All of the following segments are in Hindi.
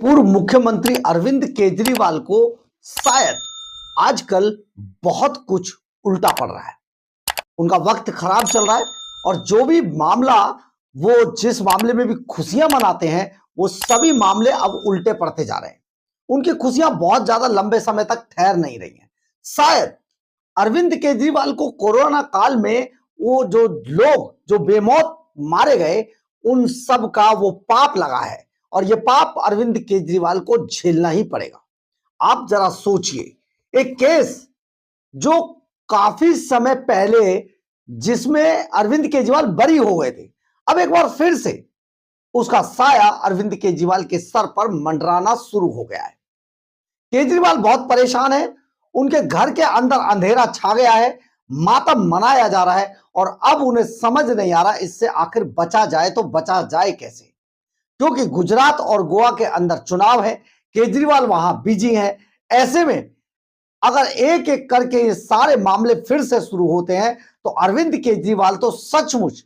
पूर्व मुख्यमंत्री अरविंद केजरीवाल को शायद आजकल बहुत कुछ उल्टा पड़ रहा है। उनका वक्त खराब चल रहा है और जो भी मामला वो जिस मामले में भी खुशियां मनाते हैं वो सभी मामले अब उल्टे पड़ते जा रहे हैं। उनकी खुशियां बहुत ज्यादा लंबे समय तक ठहर नहीं रही हैं। शायद अरविंद केजरीवाल को कोरोना काल में वो जो लोग जो बेमौत मारे गए उन सब का वो पाप लगा है और ये पाप अरविंद केजरीवाल को झेलना ही पड़ेगा। आप जरा सोचिए, एक केस जो काफी समय पहले जिसमें अरविंद केजरीवाल बरी हो गए थे, अब एक बार फिर से उसका साया अरविंद केजरीवाल के सर पर मंडराना शुरू हो गया है। केजरीवाल बहुत परेशान है, उनके घर के अंदर अंधेरा छा गया है, मातम मनाया जा रहा है और अब उन्हें समझ नहीं आ रहा इससे आखिर बचा जाए तो बचा जाए कैसे, क्योंकि गुजरात और गोवा के अंदर चुनाव है, केजरीवाल वहां बिजी हैं। ऐसे में अगर एक एक करके ये सारे मामले फिर से शुरू होते हैं तो अरविंद केजरीवाल तो सचमुच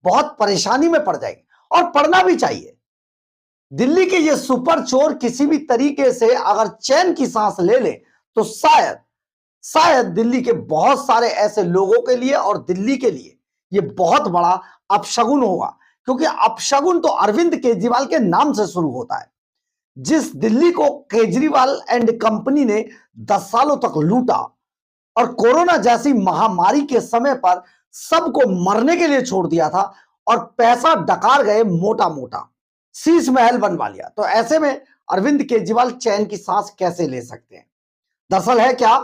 बहुत परेशानी में पड़ जाएंगे और पड़ना भी चाहिए। दिल्ली के ये सुपर चोर किसी भी तरीके से अगर चैन की सांस ले ले तो शायद दिल्ली के बहुत सारे ऐसे लोगों के लिए और दिल्ली के लिए ये बहुत बड़ा अपशगुन होगा, क्योंकि अपशगुन तो अरविंद केजरीवाल के नाम से शुरू होता है। जिस दिल्ली को केजरीवाल एंड कंपनी ने 10 सालों तक लूटा और कोरोना जैसी महामारी के समय पर सबको मरने के लिए छोड़ दिया था और पैसा डकार गए मोटा मोटा, शीश महल बनवा लिया, तो ऐसे में अरविंद केजरीवाल चैन की सांस कैसे ले सकते हैं। दरअसल है क्या,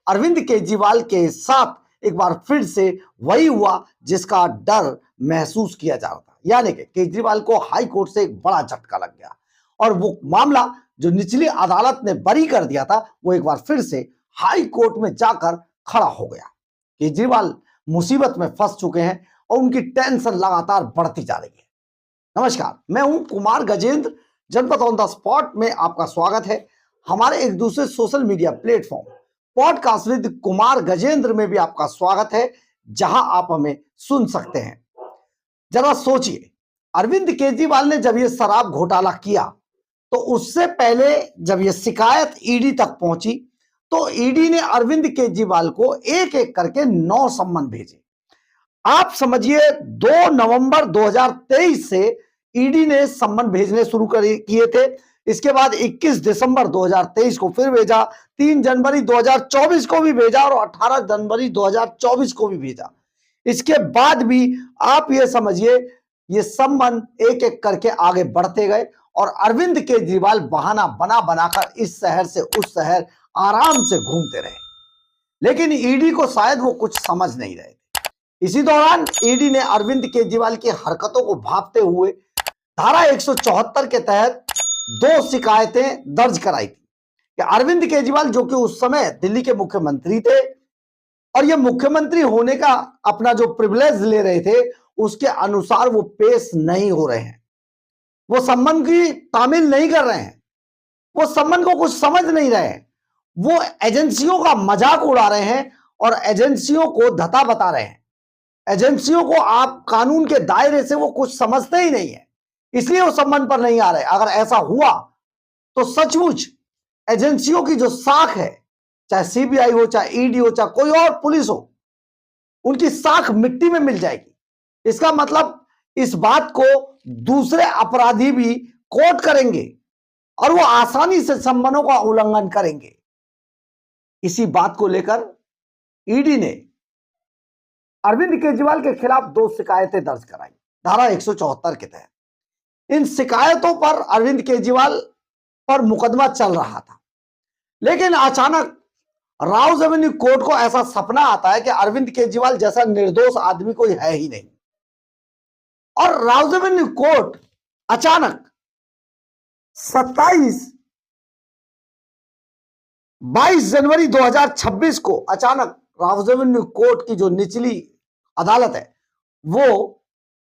अरविंद केजरीवाल के साथ एक बार फिर से वही हुआ जिसका डर महसूस किया जा रहा था, यानी कि केजरीवाल को हाई कोर्ट से एक बड़ा झटका लग गया और वो मामला जो निचली अदालत ने बरी कर दिया था वो एक बार फिर से हाई कोर्ट में जाकर खड़ा हो गया। केजरीवाल मुसीबत में फंस चुके हैं और उनकी टेंशन लगातार बढ़ती जा रही है। नमस्कार, मैं हूं कुमार गजेंद्र। जनपद ऑन द स्पॉट में आपका स्वागत है। हमारे एक दूसरे social media platform podcast with Kumar Gajendra में भी आपका स्वागत है, जहां आप हमें सुन सकते हैं। जरा सोचिए, अरविंद केजरीवाल ने जब ये शराब घोटाला किया तो उससे पहले जब ये शिकायत ईडी तक पहुंची तो ईडी ने अरविंद केजरीवाल को एक एक करके 9 सम्मन भेजे। आप समझिए 2 नवंबर 2023 से ईडी ने सम्मन भेजने शुरू किए थे। इसके बाद 21 दिसंबर 2023 को फिर भेजा, 3 जनवरी 2024 को भी भेजा और 18 जनवरी 2024 को भी भेजा। इसके बाद भी आप ये समझिए ये सम्मन एक एक करके आगे बढ़ते गए और अरविंद केजरीवाल बहाना बना बनाकर इस शहर से उस शहर आराम से घूमते रहे, लेकिन ईडी को शायद वो कुछ समझ नहीं रहे थे। इसी दौरान ईडी ने अरविंद केजरीवाल की हरकतों को भांपते हुए धारा 174 के तहत 2 शिकायतें दर्ज कराई थी कि अरविंद केजरीवाल जो कि उस समय दिल्ली के मुख्यमंत्री थे और ये मुख्यमंत्री होने का अपना जो प्रिविलेज ले रहे थे उसके अनुसार वो पेश नहीं हो रहे हैं, वो सम्मन की तामील नहीं कर रहे हैं, वो सम्मन को कुछ समझ नहीं रहे हैं, वो एजेंसियों का मजाक उड़ा रहे हैं और एजेंसियों को धता बता रहे हैं। एजेंसियों को आप कानून के दायरे से वो कुछ समझते ही नहीं है, इसलिए वो सम्मन पर नहीं आ रहे। अगर ऐसा हुआ तो सचमुच एजेंसियों की जो साख है, चाहे सीबीआई हो, चाहे ईडी हो, चाहे कोई और पुलिस हो, उनकी साख मिट्टी में मिल जाएगी। इसका मतलब इस बात को दूसरे अपराधी भी कोट करेंगे और वो आसानी से सम्मनों का उल्लंघन करेंगे। इसी बात को लेकर ईडी ने अरविंद केजरीवाल के खिलाफ 2 शिकायतें दर्ज कराई धारा 174 के तहत। इन शिकायतों पर अरविंद केजरीवाल पर मुकदमा चल रहा था, लेकिन अचानक राउज एवेन्यू कोर्ट को ऐसा सपना आता है कि अरविंद केजरीवाल जैसा निर्दोष आदमी कोई है ही नहीं और राउज एवेन्यू कोर्ट अचानक 22 जनवरी 2026 को अचानक राउज एवेन्यू कोर्ट की जो निचली अदालत है वो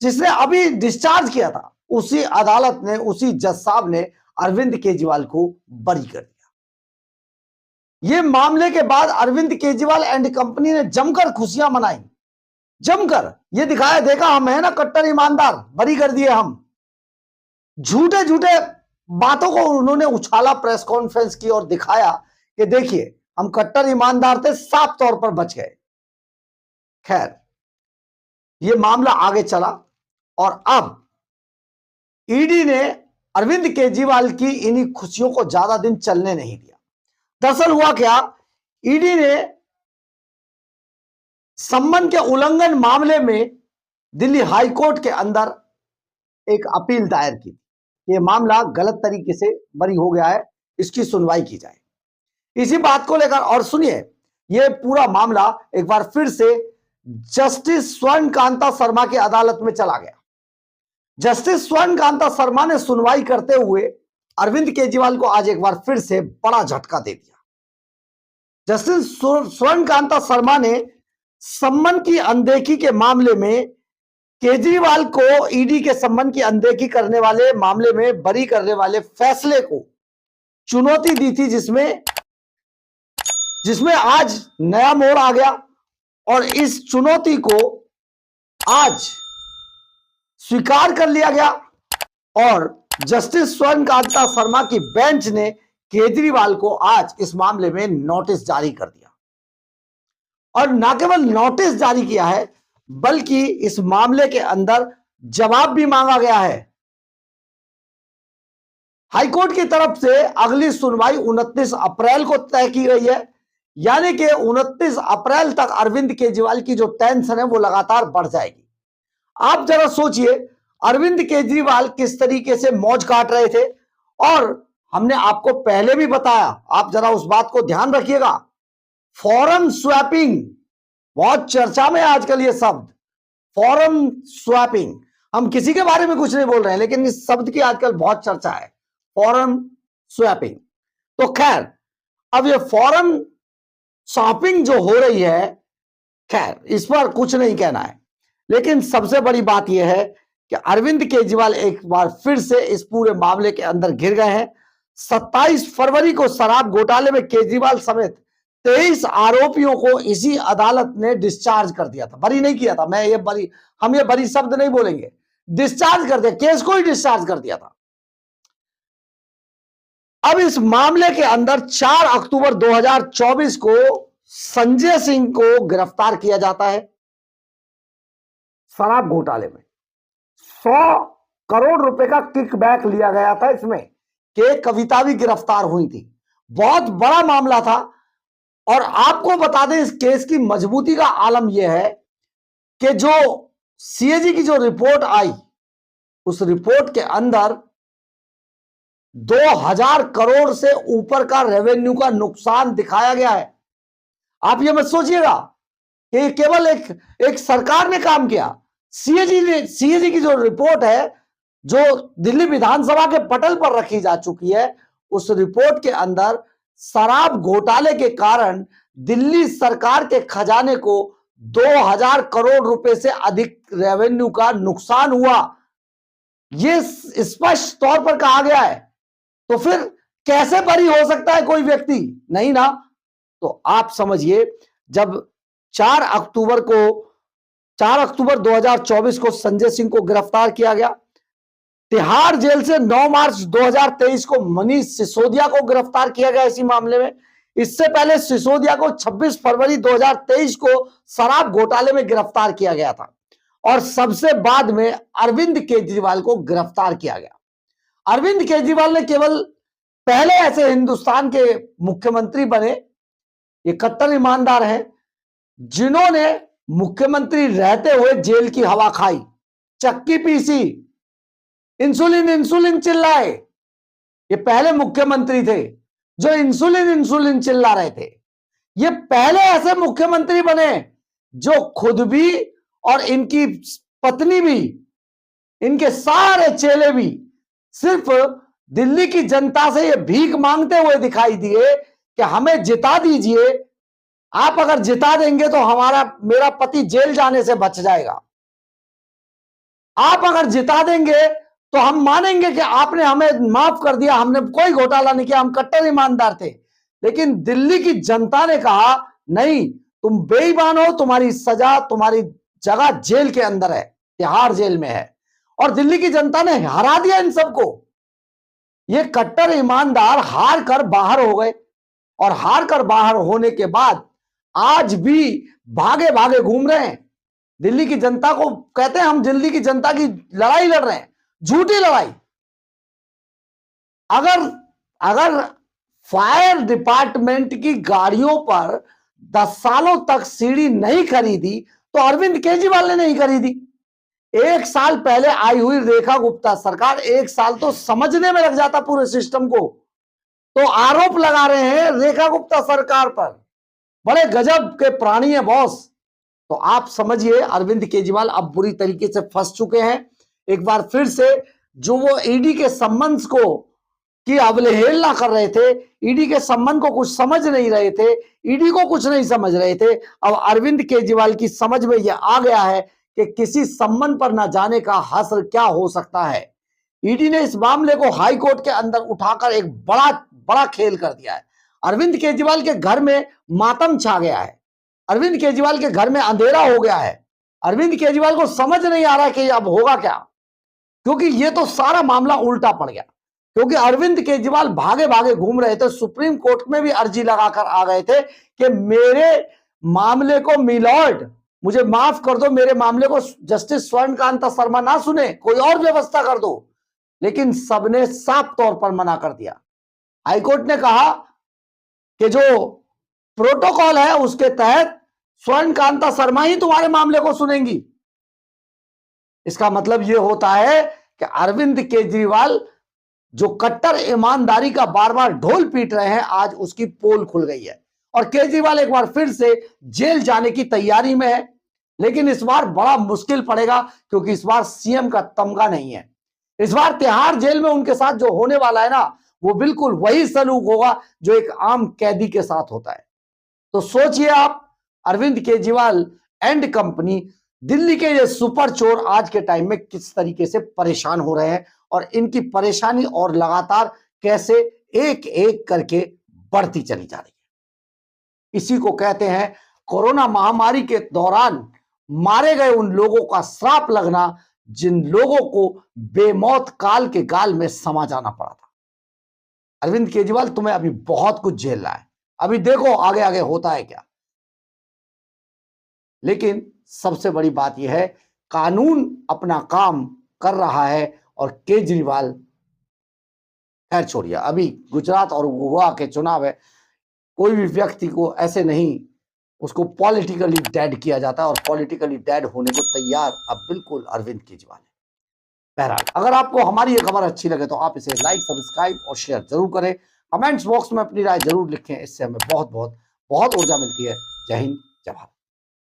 जिसने अभी डिस्चार्ज किया था, उसी अदालत ने, उसी जज साहब ने अरविंद केजरीवाल को बरी कर दिया। ये मामले के बाद अरविंद केजरीवाल एंड कंपनी ने जमकर खुशियां मनाई, जमकर ये दिखाया, देखा हम है ना कट्टर ईमानदार, बरी कर दिए हम। झूठे झूठे बातों को उन्होंने उछाला, प्रेस कॉन्फ्रेंस की और दिखाया कि देखिए हम कट्टर ईमानदार थे, साफ तौर पर बच गए। खैर, यह मामला आगे चला और अब ईडी ने अरविंद केजरीवाल की इन्हीं खुशियों को ज्यादा दिन चलने नहीं दिया। दरअसल हुआ क्या, ईडी ने सम्मन के उल्लंघन मामले में दिल्ली हाई कोर्ट के अंदर एक अपील दायर की। यह मामला गलत तरीके से बरी हो गया है, इसकी सुनवाई की जाए। इसी बात को लेकर और सुनिए, यह पूरा मामला एक बार फिर से जस्टिस स्वर्ण कांता शर्मा की अदालत में चला गया। जस्टिस स्वर्ण कांता शर्मा ने सुनवाई करते हुए अरविंद केजरीवाल को आज एक बार फिर से बड़ा झटका दे दिया। जस्टिस स्वर्ण कांता शर्मा ने सम्मन की अनदेखी के मामले में केजरीवाल को ईडी के सम्मन की अनदेखी करने वाले मामले में बरी करने वाले फैसले को चुनौती दी थी, जिसमें आज नया मोड़ आ गया और इस चुनौती को आज स्वीकार कर लिया गया और जस्टिस स्वर्ण कांता शर्मा की बेंच ने केजरीवाल को आज इस मामले में नोटिस जारी कर दिया। और न केवल नोटिस जारी किया है, बल्कि इस मामले के अंदर जवाब भी मांगा गया है। हाईकोर्ट की तरफ से अगली सुनवाई 29 अप्रैल को तय की गई है, यानी कि 29 अप्रैल तक अरविंद केजरीवाल की जो टेंशन है वो लगातार बढ़ जाएगी। आप जरा सोचिए, अरविंद केजरीवाल किस तरीके से मौज काट रहे थे और हमने आपको पहले भी बताया, आप जरा उस बात को ध्यान रखिएगा। फॉरेन स्वैपिंग बहुत चर्चा में है आजकल, ये शब्द फॉरेन स्वैपिंग। हम किसी के बारे में कुछ नहीं बोल रहे हैं, लेकिन इस शब्द की आजकल बहुत चर्चा है, फॉरेन स्वैपिंग। तो खैर, अब ये फॉरेन शॉपिंग जो हो रही है, खैर इस पर कुछ नहीं कहना है, लेकिन सबसे बड़ी बात यह है कि अरविंद केजरीवाल एक बार फिर से इस पूरे मामले के अंदर घिर गए हैं। 27 फरवरी को शराब घोटाले में केजरीवाल समेत 23 आरोपियों को इसी अदालत ने डिस्चार्ज कर दिया था, बरी नहीं किया था। हम ये बरी शब्द नहीं बोलेंगे, डिस्चार्ज कर दिया, केस को ही डिस्चार्ज कर दिया था। अब इस मामले के अंदर 4 अक्टूबर 2024 को संजय सिंह को गिरफ्तार किया जाता है। शराब घोटाले में 100 करोड़ रुपए का किकबैक लिया गया था इसमें, कि कविता भी गिरफ्तार हुई थी। बहुत बड़ा मामला था। और आपको बता दें, इस केस की मजबूती का आलम यह है कि जो सीएजी की जो रिपोर्ट आई, उस रिपोर्ट के अंदर 2000 करोड़ से ऊपर का रेवेन्यू का नुकसान दिखाया गया है। आप ये मत सोचिएगा कि केवल एक सरकार ने काम किया। सीएजी की जो रिपोर्ट है, जो दिल्ली विधानसभा के पटल पर रखी जा चुकी है, उस रिपोर्ट के अंदर शराब घोटाले के कारण दिल्ली सरकार के खजाने को 2000 करोड़ रुपए से अधिक रेवेन्यू का नुकसान हुआ, यह स्पष्ट तौर पर कहा गया है। तो फिर कैसे बरी हो सकता है कोई व्यक्ति? नहीं ना। तो आप समझिए, जब 4 अक्टूबर 2024 को संजय सिंह को गिरफ्तार किया गया, तिहाड़ जेल से 9 मार्च 2023 को मनीष सिसोदिया को गिरफ्तार किया गया इसी मामले में। इससे पहले सिसोदिया को 26 फरवरी 2023 को शराब घोटाले में गिरफ्तार किया गया था और सबसे बाद में अरविंद केजरीवाल को गिरफ्तार किया गया। अरविंद केजरीवाल ने केवल पहले ऐसे हिंदुस्तान के मुख्यमंत्री बने, ये कट्टर ईमानदार हैं, जिन्होंने मुख्यमंत्री रहते हुए जेल की हवा खाई, चक्की पीसी, इंसुलिन चिल्लाए। ये पहले मुख्यमंत्री थे जो इंसुलिन चिल्ला रहे थे। ये पहले ऐसे मुख्यमंत्री बने जो खुद भी और इनकी पत्नी भी, इनके सारे चेले भी सिर्फ दिल्ली की जनता से ये भीख मांगते हुए दिखाई दिए कि हमें जिता दीजिए, आप अगर जिता देंगे तो मेरा पति जेल जाने से बच जाएगा, आप अगर जिता देंगे तो हम मानेंगे कि आपने हमें माफ कर दिया, हमने कोई घोटाला नहीं किया, हम कट्टर ईमानदार थे। लेकिन दिल्ली की जनता ने कहा नहीं, तुम बेईमान हो, तुम्हारी सजा, तुम्हारी जगह जेल के अंदर है, तिहाड़ जेल में है। और दिल्ली की जनता ने हरा दिया इन सबको। ये कट्टर ईमानदार हार कर बाहर हो गए और हार कर बाहर होने के बाद आज भी भागे भागे घूम रहे हैं। दिल्ली की जनता को कहते हैं हम दिल्ली की जनता की लड़ाई लड़ रहे हैं, झूठी लड़ाई। अगर अगर फायर डिपार्टमेंट की गाड़ियों पर 10 सालों तक सीढ़ी नहीं खरीदी तो अरविंद केजरीवाल ने नहीं खरीदी। 1 साल पहले आई हुई रेखा गुप्ता सरकार 1 साल तो समझने में लग जाता पूरे सिस्टम को, तो आरोप लगा रहे हैं रेखा गुप्ता सरकार पर। बड़े गजब के प्राणी है बॉस। तो आप समझिए अरविंद केजरीवाल अब बुरी तरीके से फंस चुके हैं। एक बार फिर से जो वो ईडी के संबंध को की अवहेलना कर रहे थे, ईडी के संबंध को कुछ समझ नहीं रहे थे, ईडी को कुछ नहीं समझ रहे थे, अब अरविंद केजरीवाल की समझ में यह आ गया है कि किसी संबंध पर न जाने का हश्र क्या हो सकता है। ईडी ने इस मामले को हाई कोर्ट के अंदर उठाकर एक बड़ा बड़ा खेल कर दिया है। अरविंद केजरीवाल के घर में मातम छा गया है, अरविंद केजरीवाल के घर में अंधेरा हो गया है। अरविंद केजरीवाल को समझ नहीं आ रहा कि अब होगा क्या, क्योंकि ये तो सारा मामला उल्टा पड़ गया। क्योंकि अरविंद केजरीवाल भागे भागे घूम रहे थे, सुप्रीम कोर्ट में भी अर्जी लगाकर आ गए थे कि मेरे मामले को मिलॉर्ड मुझे माफ कर दो, मेरे मामले को जस्टिस स्वर्णकांता शर्मा ना सुने, कोई और व्यवस्था कर दो। लेकिन सबने साफ तौर पर मना कर दिया। हाईकोर्ट ने कहा कि जो प्रोटोकॉल है उसके तहत स्वर्णकांता शर्मा ही तुम्हारे मामले को सुनेंगी। इसका मतलब यह होता है कि अरविंद केजरीवाल जो कट्टर ईमानदारी का बार बार ढोल पीट रहे हैं, आज उसकी पोल खुल गई है और केजरीवाल एक बार फिर से जेल जाने की तैयारी में है। लेकिन इस बार बड़ा मुश्किल पड़ेगा, क्योंकि इस बार सीएम का तमगा नहीं है। इस बार तिहाड़ जेल में उनके साथ जो होने वाला है ना, वो बिल्कुल वही सलूक होगा जो एक आम कैदी के साथ होता है। तो सोचिए आप, अरविंद केजरीवाल एंड कंपनी, दिल्ली के ये सुपर चोर आज के टाइम में किस तरीके से परेशान हो रहे हैं और इनकी परेशानी और लगातार कैसे एक एक करके बढ़ती चली जा रही है। इसी को कहते हैं कोरोना महामारी के दौरान मारे गए उन लोगों का श्राप लगना, जिन लोगों को बेमौत काल के गाल में समा जाना पड़ा था। अरविंद केजरीवाल, तुम्हें अभी बहुत कुछ झेलना है, अभी देखो आगे आगे होता है क्या। लेकिन सबसे बड़ी बात यह है, कानून अपना काम कर रहा है और केजरीवाल, खैर छोड़िए, अभी गुजरात और गोवा के चुनाव है, कोई भी व्यक्ति को ऐसे नहीं उसको पॉलिटिकली डेड किया जाता है और पॉलिटिकली डेड होने को तैयार अब बिल्कुल अरविंद केजरीवाल है। बहरहाल, अगर आपको हमारी ये खबर अच्छी लगे तो आप इसे लाइक, सब्सक्राइब और शेयर जरूर करें। कमेंट्स बॉक्स में अपनी राय जरूर लिखें, इससे हमें बहुत बहुत बहुत ऊर्जा मिलती है। जय हिंद, जय भारत।